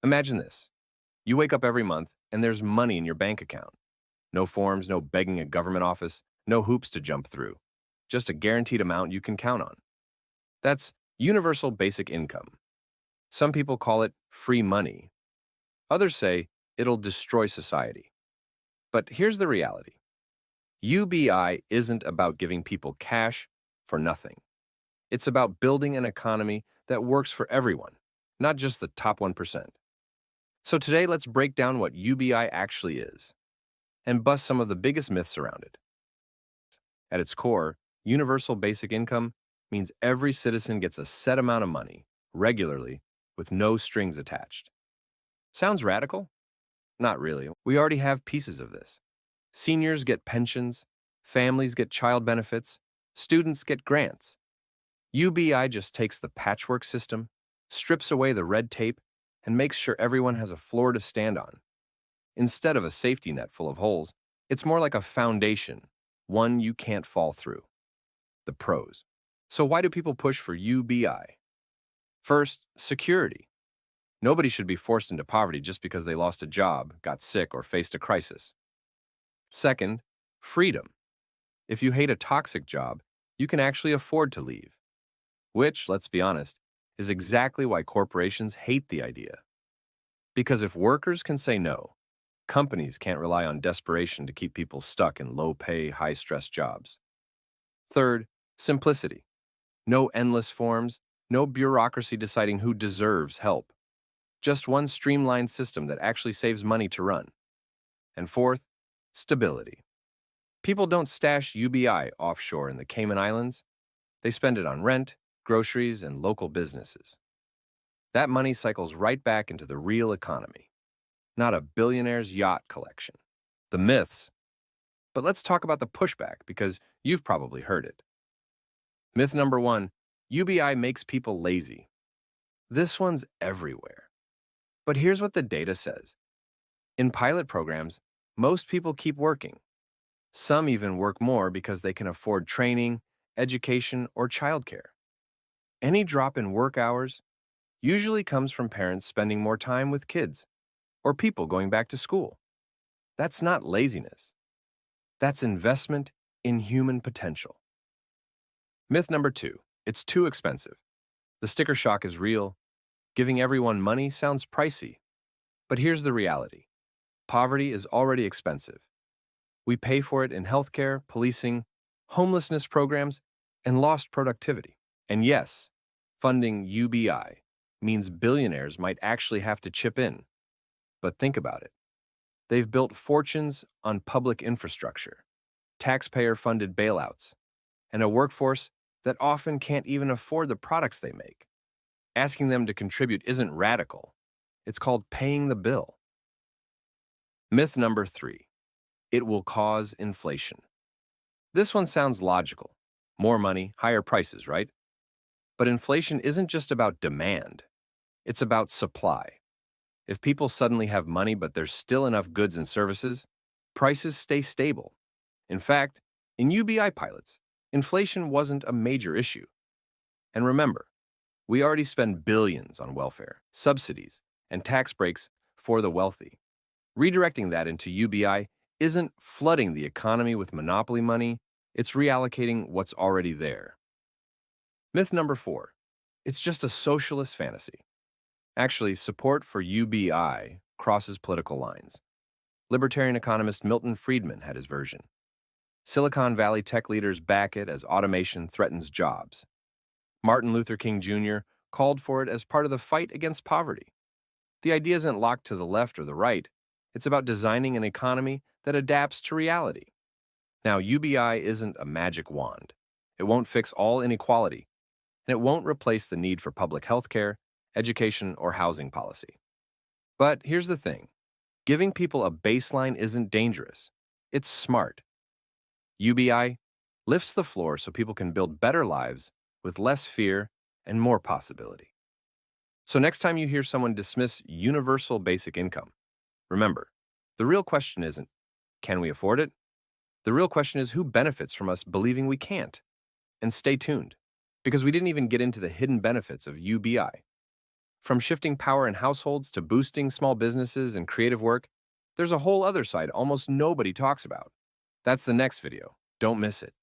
Imagine this. You wake up every month and there's money in your bank account. No forms, no begging a government office, no hoops to jump through. Just a guaranteed amount you can count on. That's universal basic income. Some people call it free money. Others say it'll destroy society. But here's the reality. UBI isn't about giving people cash for nothing. It's about building an economy that works for everyone, not just the top 1%. So today, let's break down what UBI actually is and bust some of the biggest myths around it. At its core, universal basic income means every citizen gets a set amount of money, regularly, with no strings attached. Sounds radical? Not really. We already have pieces of this. Seniors get pensions, families get child benefits, students get grants. UBI just takes the patchwork system, strips away the red tape, and makes sure everyone has a floor to stand on. Instead of a safety net full of holes, it's more like a foundation, one you can't fall through. The pros. So why do people push for UBI? First, security. Nobody should be forced into poverty just because they lost a job, got sick, or faced a crisis. Second, freedom. If you hate a toxic job, you can actually afford to leave. Which, let's be honest, is exactly why corporations hate the idea. Because if workers can say no, companies can't rely on desperation to keep people stuck in low-pay, high-stress jobs. Third, simplicity. No endless forms, no bureaucracy deciding who deserves help. Just one streamlined system that actually saves money to run. And fourth, stability. People don't stash UBI offshore in the Cayman Islands. They spend it on rent, groceries, and local businesses. That money cycles right back into the real economy, not a billionaire's yacht collection. The myths. But let's talk about the pushback because you've probably heard it. Myth number one, UBI makes people lazy. This one's everywhere. But here's what the data says. In pilot programs, most people keep working. Some even work more because they can afford training, education, or childcare. Any drop in work hours usually comes from parents spending more time with kids or people going back to school. That's not laziness. That's investment in human potential. Myth number two, it's too expensive. The sticker shock is real. Giving everyone money sounds pricey. But here's the reality. Poverty is already expensive. We pay for it in healthcare, policing, homelessness programs, and lost productivity. And yes, funding UBI means billionaires might actually have to chip in. But think about it. They've built fortunes on public infrastructure, taxpayer-funded bailouts, and a workforce that often can't even afford the products they make. Asking them to contribute isn't radical. It's called paying the bill. Myth number three, it will cause inflation. This one sounds logical. More money, higher prices, right? But inflation isn't just about demand. It's about supply. If people suddenly have money but there's still enough goods and services, prices stay stable. In fact, in UBI pilots, inflation wasn't a major issue. And remember, we already spend billions on welfare, subsidies, and tax breaks for the wealthy. Redirecting that into UBI isn't flooding the economy with monopoly money, it's reallocating what's already there. Myth number four, it's just a socialist fantasy. Actually, support for UBI crosses political lines. Libertarian economist Milton Friedman had his version. Silicon Valley tech leaders back it as automation threatens jobs. Martin Luther King Jr. called for it as part of the fight against poverty. The idea isn't locked to the left or the right. It's about designing an economy that adapts to reality. Now, UBI isn't a magic wand. It won't fix all inequality, and it won't replace the need for public health care, education, or housing policy. But here's the thing. Giving people a baseline isn't dangerous. It's smart. UBI lifts the floor so people can build better lives with less fear and more possibility. So next time you hear someone dismiss universal basic income, remember, the real question isn't, can we afford it? The real question is who benefits from us believing we can't? And stay tuned, because we didn't even get into the hidden benefits of UBI. From shifting power in households to boosting small businesses and creative work, there's a whole other side almost nobody talks about. That's the next video. Don't miss it.